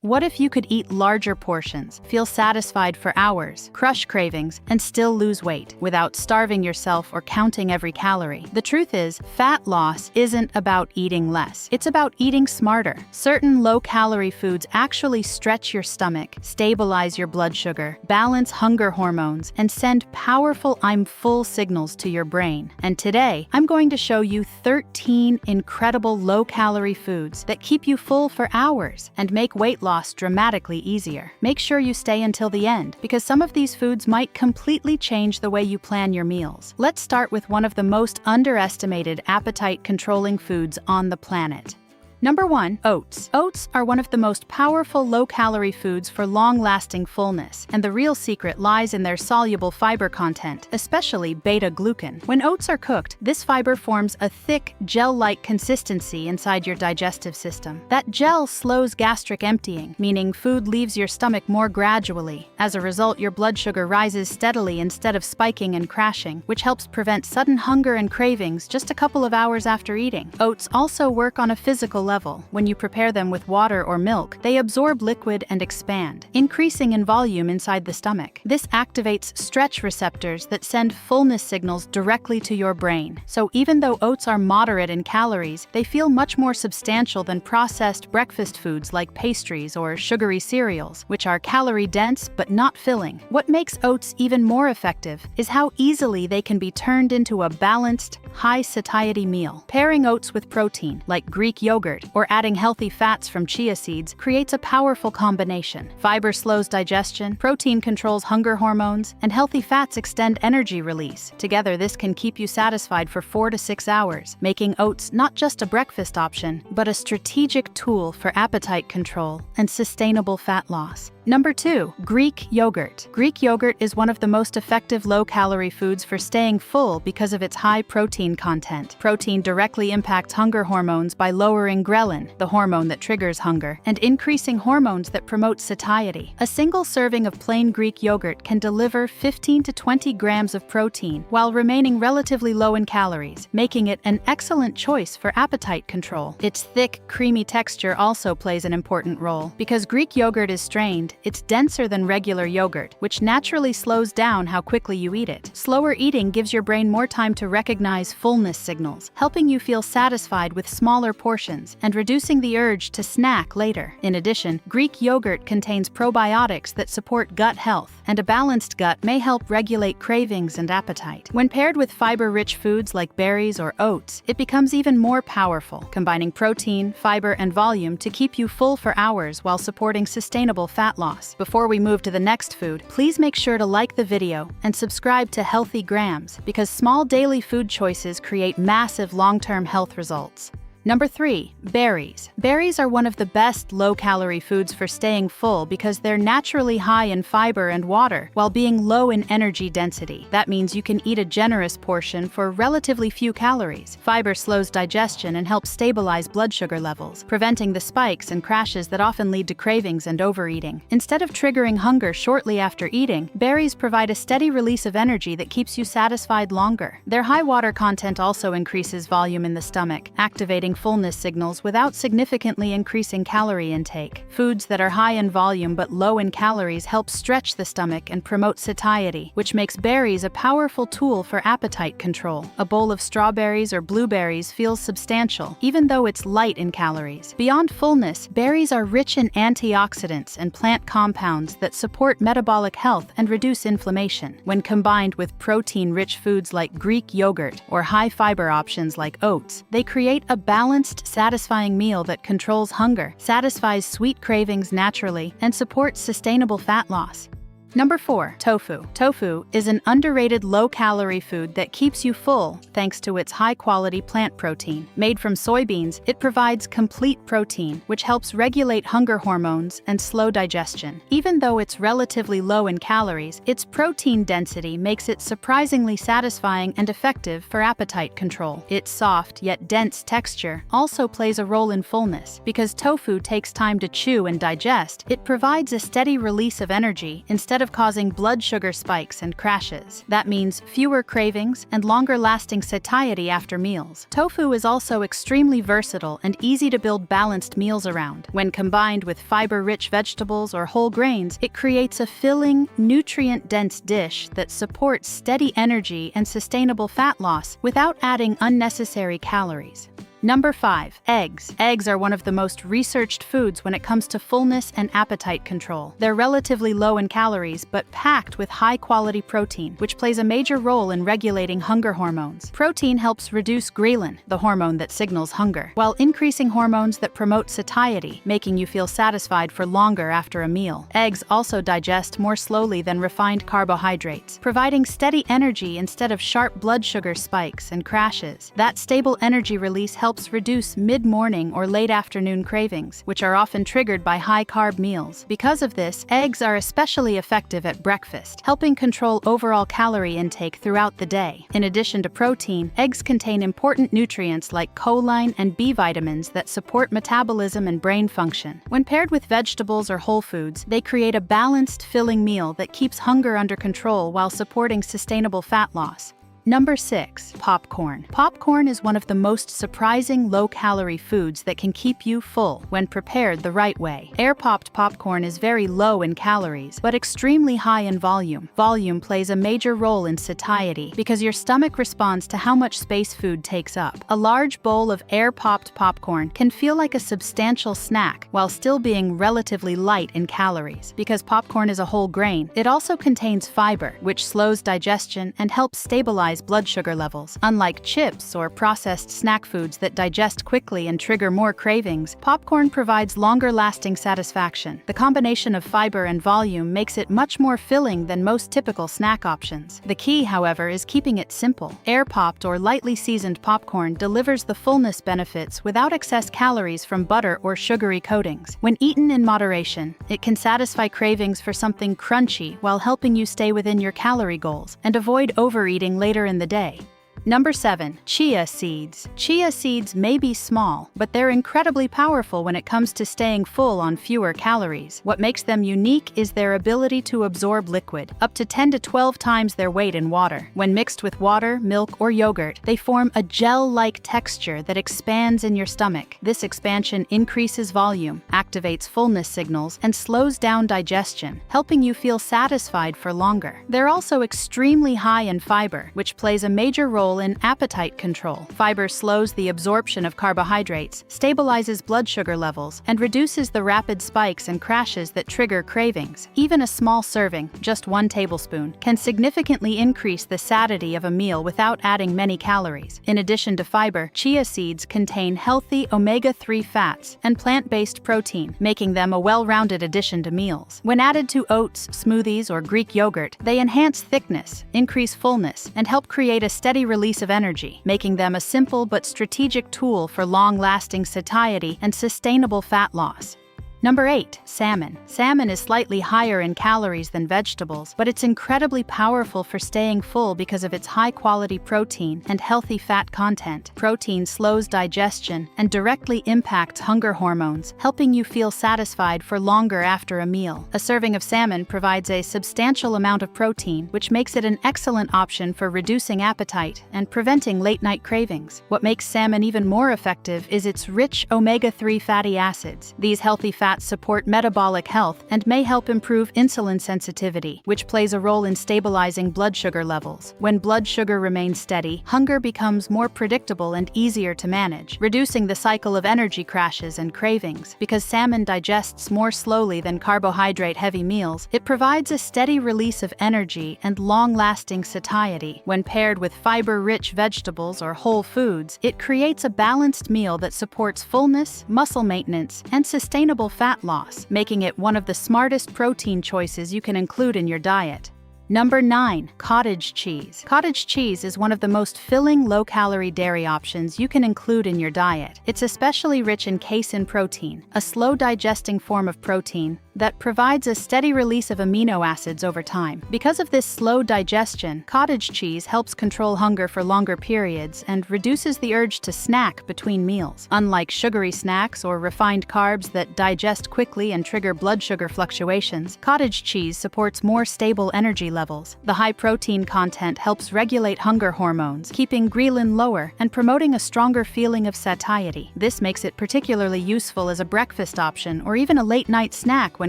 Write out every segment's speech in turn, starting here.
What if you could eat larger portions, feel satisfied for hours, crush cravings, and still lose weight without starving yourself or counting every calorie? The truth is, fat loss isn't about eating less. It's about eating smarter. Certain low-calorie foods actually stretch your stomach, stabilize your blood sugar, balance hunger hormones, and send powerful "I'm full" signals to your brain. And today, I'm going to show you 13 incredible low-calorie foods that keep you full for hours and make weight loss dramatically easier. Make sure you stay until the end, because some of these foods might completely change the way you plan your meals. Let's start with one of the most underestimated appetite-controlling foods on the planet. Number 1. Oats. Oats are one of the most powerful low-calorie foods for long-lasting fullness, and the real secret lies in their soluble fiber content, especially beta-glucan. When oats are cooked, this fiber forms a thick, gel-like consistency inside your digestive system. That gel slows gastric emptying, meaning food leaves your stomach more gradually. As a result, your blood sugar rises steadily instead of spiking and crashing, which helps prevent sudden hunger and cravings just a couple of hours after eating. Oats also work on a physical level. When you prepare them with water or milk, they absorb liquid and expand, increasing in volume inside the stomach. This activates stretch receptors that send fullness signals directly to your brain. So even though oats are moderate in calories, they feel much more substantial than processed breakfast foods like pastries or sugary cereals, which are calorie-dense but not filling. What makes oats even more effective is how easily they can be turned into a balanced, high-satiety meal. Pairing oats with protein, like Greek yogurt, or adding healthy fats from chia seeds creates a powerful combination. Fiber slows digestion, protein controls hunger hormones, and healthy fats extend energy release. Together, this can keep you satisfied for 4 to 6 hours, making oats not just a breakfast option, but a strategic tool for appetite control and sustainable fat loss. Number 2. Greek yogurt. Greek yogurt is one of the most effective low-calorie foods for staying full because of its high protein content. Protein directly impacts hunger hormones by lowering ghrelin, the hormone that triggers hunger, and increasing hormones that promote satiety. A single serving of plain Greek yogurt can deliver 15 to 20 grams of protein while remaining relatively low in calories, making it an excellent choice for appetite control. Its thick, creamy texture also plays an important role. Because Greek yogurt is strained, it's denser than regular yogurt, which naturally slows down how quickly you eat it. Slower eating gives your brain more time to recognize fullness signals, helping you feel satisfied with smaller portions and reducing the urge to snack later. In addition, Greek yogurt contains probiotics that support gut health, and a balanced gut may help regulate cravings and appetite. When paired with fiber-rich foods like berries or oats, it becomes even more powerful, combining protein, fiber, and volume to keep you full for hours while supporting sustainable fat loss. Before we move to the next food, please make sure to like the video and subscribe to Healthy Grams, because small daily food choices create massive long-term health results. Number 3. Berries. Berries are one of the best low-calorie foods for staying full because they're naturally high in fiber and water while being low in energy density. That means you can eat a generous portion for relatively few calories. Fiber slows digestion and helps stabilize blood sugar levels, preventing the spikes and crashes that often lead to cravings and overeating. Instead of triggering hunger shortly after eating, berries provide a steady release of energy that keeps you satisfied longer. Their high water content also increases volume in the stomach, activating fullness signals without significantly increasing calorie intake. Foods that are high in volume but low in calories help stretch the stomach and promote satiety, which makes berries a powerful tool for appetite control. A bowl of strawberries or blueberries feels substantial, even though it's light in calories. Beyond fullness, berries are rich in antioxidants and plant compounds that support metabolic health and reduce inflammation. When combined with protein-rich foods like Greek yogurt or high-fiber options like oats, they create a balanced, satisfying meal that controls hunger, satisfies sweet cravings naturally, and supports sustainable fat loss. Number 4. Tofu. Tofu is an underrated low-calorie food that keeps you full thanks to its high-quality plant protein. Made from soybeans, it provides complete protein, which helps regulate hunger hormones and slow digestion. Even though it's relatively low in calories, its protein density makes it surprisingly satisfying and effective for appetite control. Its soft yet dense texture also plays a role in fullness. Because tofu takes time to chew and digest, it provides a steady release of energy instead instead of causing blood sugar spikes and crashes. That means fewer cravings and longer-lasting satiety after meals. Tofu is also extremely versatile and easy to build balanced meals around. When combined with fiber-rich vegetables or whole grains, it creates a filling, nutrient-dense dish that supports steady energy and sustainable fat loss without adding unnecessary calories. Number 5. Eggs. Eggs are one of the most researched foods when it comes to fullness and appetite control. They're relatively low in calories, but packed with high-quality protein, which plays a major role in regulating hunger hormones. Protein helps reduce ghrelin, the hormone that signals hunger, while increasing hormones that promote satiety, making you feel satisfied for longer after a meal. Eggs also digest more slowly than refined carbohydrates, providing steady energy instead of sharp blood sugar spikes and crashes. That stable energy release helps reduce mid-morning or late afternoon cravings, which are often triggered by high-carb meals. Because of this, eggs are especially effective at breakfast, helping control overall calorie intake throughout the day. In addition to protein, eggs contain important nutrients like choline and B vitamins that support metabolism and brain function. When paired with vegetables or whole foods, they create a balanced, filling meal that keeps hunger under control while supporting sustainable fat loss. Number 6. Popcorn. Popcorn is one of the most surprising low-calorie foods that can keep you full when prepared the right way. Air-popped popcorn is very low in calories, but extremely high in volume. Volume plays a major role in satiety because your stomach responds to how much space food takes up. A large bowl of air-popped popcorn can feel like a substantial snack while still being relatively light in calories. Because popcorn is a whole grain, it also contains fiber, which slows digestion and helps stabilize blood sugar levels. Unlike chips or processed snack foods that digest quickly and trigger more cravings, popcorn provides longer-lasting satisfaction. The combination of fiber and volume makes it much more filling than most typical snack options. The key, however, is keeping it simple. Air-popped or lightly seasoned popcorn delivers the fullness benefits without excess calories from butter or sugary coatings. When eaten in moderation, it can satisfy cravings for something crunchy while helping you stay within your calorie goals and avoid overeating later in the day. Number 7. Chia seeds. Chia seeds may be small, but they're incredibly powerful when it comes to staying full on fewer calories. What makes them unique is their ability to absorb liquid, up to 10 to 12 times their weight in water. When mixed with water, milk, or yogurt, they form a gel-like texture that expands in your stomach. This expansion increases volume, activates fullness signals, and slows down digestion, helping you feel satisfied for longer. They're also extremely high in fiber, which plays a major role in appetite control. Fiber slows the absorption of carbohydrates, stabilizes blood sugar levels, and reduces the rapid spikes and crashes that trigger cravings. Even a small serving, just 1 tablespoon, can significantly increase the satiety of a meal without adding many calories. In addition to fiber, chia seeds contain healthy omega-3 fats and plant-based protein, making them a well-rounded addition to meals. When added to oats, smoothies, or Greek yogurt, they enhance thickness, increase fullness, and help create a steady release of energy, making them a simple but strategic tool for long-lasting satiety and sustainable fat loss. Number 8. Salmon. Salmon is slightly higher in calories than vegetables, but it's incredibly powerful for staying full because of its high-quality protein and healthy fat content. Protein slows digestion and directly impacts hunger hormones, helping you feel satisfied for longer after a meal. A serving of salmon provides a substantial amount of protein, which makes it an excellent option for reducing appetite and preventing late-night cravings. What makes salmon even more effective is its rich omega-3 fatty acids. These healthy fats support metabolic health and may help improve insulin sensitivity, which plays a role in stabilizing blood sugar levels. When blood sugar remains steady, hunger becomes more predictable and easier to manage, reducing the cycle of energy crashes and cravings. Because salmon digests more slowly than carbohydrate-heavy meals, it provides a steady release of energy and long-lasting satiety. When paired with fiber-rich vegetables or whole foods, it creates a balanced meal that supports fullness, muscle maintenance, and sustainable fat loss, making it one of the smartest protein choices you can include in your diet. Number 9. Cottage cheese. Cottage cheese is one of the most filling low-calorie dairy options you can include in your diet. It's especially rich in casein protein, a slow-digesting form of protein that provides a steady release of amino acids over time. Because of this slow digestion, cottage cheese helps control hunger for longer periods and reduces the urge to snack between meals. Unlike sugary snacks or refined carbs that digest quickly and trigger blood sugar fluctuations, cottage cheese supports more stable energy levels. The high protein content helps regulate hunger hormones, keeping ghrelin lower and promoting a stronger feeling of satiety. This makes it particularly useful as a breakfast option or even a late-night snack when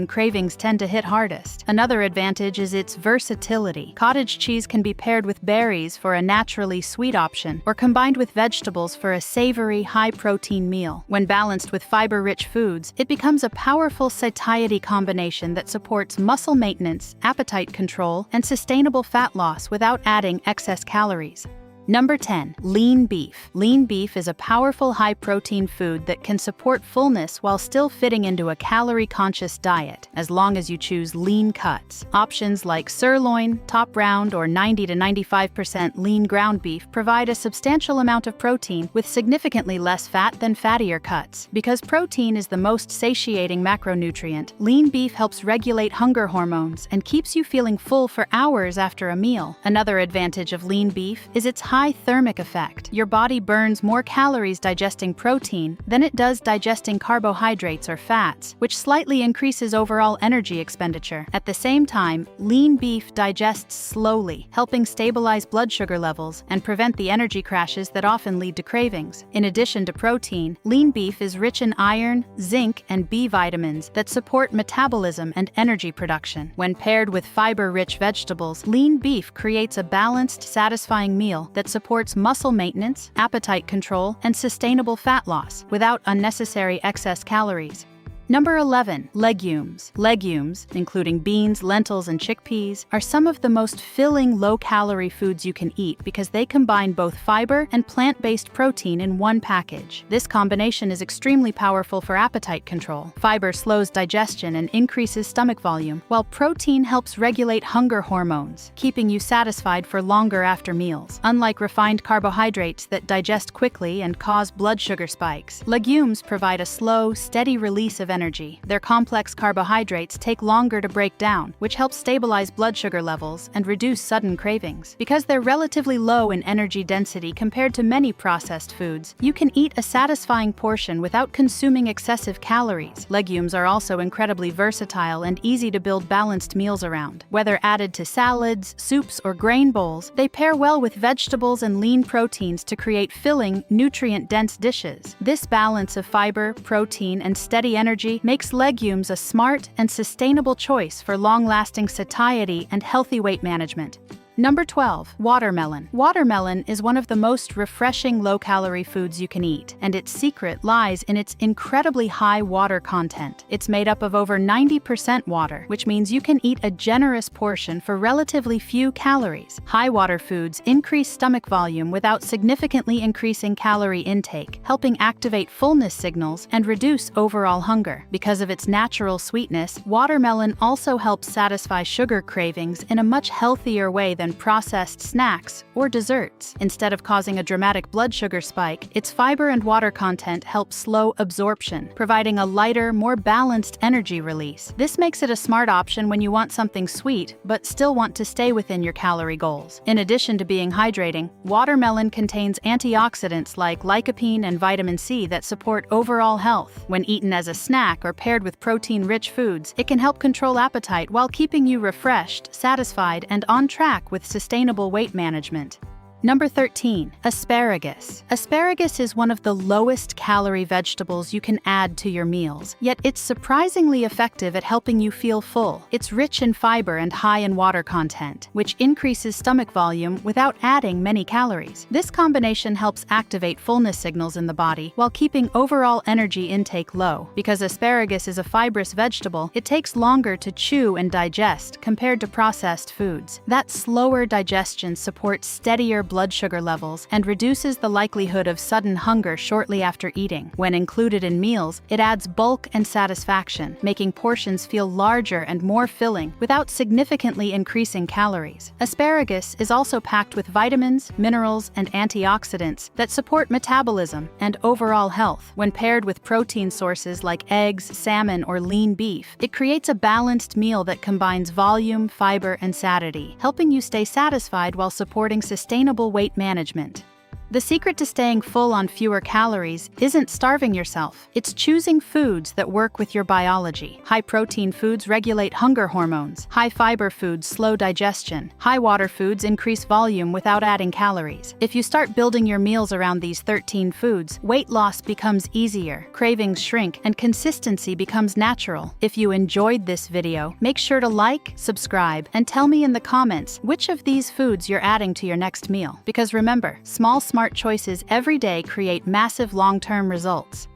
cravings tend to hit hardest. Another advantage is its versatility. Cottage cheese can be paired with berries for a naturally sweet option or combined with vegetables for a savory, high-protein meal. When balanced with fiber-rich foods, it becomes a powerful satiety combination that supports muscle maintenance, appetite control, and sustainable fat loss without adding excess calories. Number 10. Lean beef. Lean beef is a powerful high-protein food that can support fullness while still fitting into a calorie-conscious diet, as long as you choose lean cuts. Options like sirloin, top round, or 90 to 95% lean ground beef provide a substantial amount of protein with significantly less fat than fattier cuts. Because protein is the most satiating macronutrient, lean beef helps regulate hunger hormones and keeps you feeling full for hours after a meal. Another advantage of lean beef is its high thermic effect. Your body burns more calories digesting protein than it does digesting carbohydrates or fats, which slightly increases overall energy expenditure. At the same time, lean beef digests slowly, helping stabilize blood sugar levels and prevent the energy crashes that often lead to cravings. In addition to protein, lean beef is rich in iron, zinc, and B vitamins that support metabolism and energy production. When paired with fiber-rich vegetables, lean beef creates a balanced, satisfying meal that supports muscle maintenance, appetite control, and sustainable fat loss without unnecessary excess calories. Number 11. Legumes. Legumes, including beans, lentils, and chickpeas, are some of the most filling low-calorie foods you can eat because they combine both fiber and plant-based protein in one package. This combination is extremely powerful for appetite control. Fiber slows digestion and increases stomach volume, while protein helps regulate hunger hormones, keeping you satisfied for longer after meals. Unlike refined carbohydrates that digest quickly and cause blood sugar spikes, legumes provide a slow, steady release of energy. Their complex carbohydrates take longer to break down, which helps stabilize blood sugar levels and reduce sudden cravings. Because they're relatively low in energy density compared to many processed foods, you can eat a satisfying portion without consuming excessive calories. Legumes are also incredibly versatile and easy to build balanced meals around. Whether added to salads, soups, or grain bowls, they pair well with vegetables and lean proteins to create filling, nutrient-dense dishes. This balance of fiber, protein, and steady energy makes legumes a smart and sustainable choice for long-lasting satiety and healthy weight management. Number 12. Watermelon. Watermelon is one of the most refreshing low-calorie foods you can eat, and its secret lies in its incredibly high water content. It's made up of over 90% water, which means you can eat a generous portion for relatively few calories. High water foods increase stomach volume without significantly increasing calorie intake, helping activate fullness signals and reduce overall hunger. Because of its natural sweetness, watermelon also helps satisfy sugar cravings in a much healthier way than processed snacks or desserts. Instead of causing a dramatic blood sugar spike, its fiber and water content help slow absorption, providing a lighter, more balanced energy release. This makes it a smart option when you want something sweet but still want to stay within your calorie goals. In addition to being hydrating, watermelon contains antioxidants like lycopene and vitamin C that support overall health. When eaten as a snack or paired with protein-rich foods, it can help control appetite while keeping you refreshed, satisfied, and on track with sustainable weight management. Number 13. Asparagus. Asparagus is one of the lowest calorie vegetables you can add to your meals, yet it's surprisingly effective at helping you feel full. It's rich in fiber and high in water content, which increases stomach volume without adding many calories. This combination helps activate fullness signals in the body while keeping overall energy intake low. Because asparagus is a fibrous vegetable, it takes longer to chew and digest compared to processed foods. That slower digestion supports steadier blood sugar levels and reduces the likelihood of sudden hunger shortly after eating. When included in meals, it adds bulk and satisfaction, making portions feel larger and more filling without significantly increasing calories. Asparagus is also packed with vitamins, minerals, and antioxidants that support metabolism and overall health. When paired with protein sources like eggs, salmon, or lean beef, it creates a balanced meal that combines volume, fiber, and satiety, helping you stay satisfied while supporting sustainable weight management. The secret to staying full on fewer calories isn't starving yourself. It's choosing foods that work with your biology. High-protein foods regulate hunger hormones. High-fiber foods slow digestion. High-water foods increase volume without adding calories. If you start building your meals around these 13 foods, weight loss becomes easier, cravings shrink, and consistency becomes natural. If you enjoyed this video, make sure to like, subscribe, and tell me in the comments which of these foods you're adding to your next meal. Because remember, smart choices every day create massive long-term results.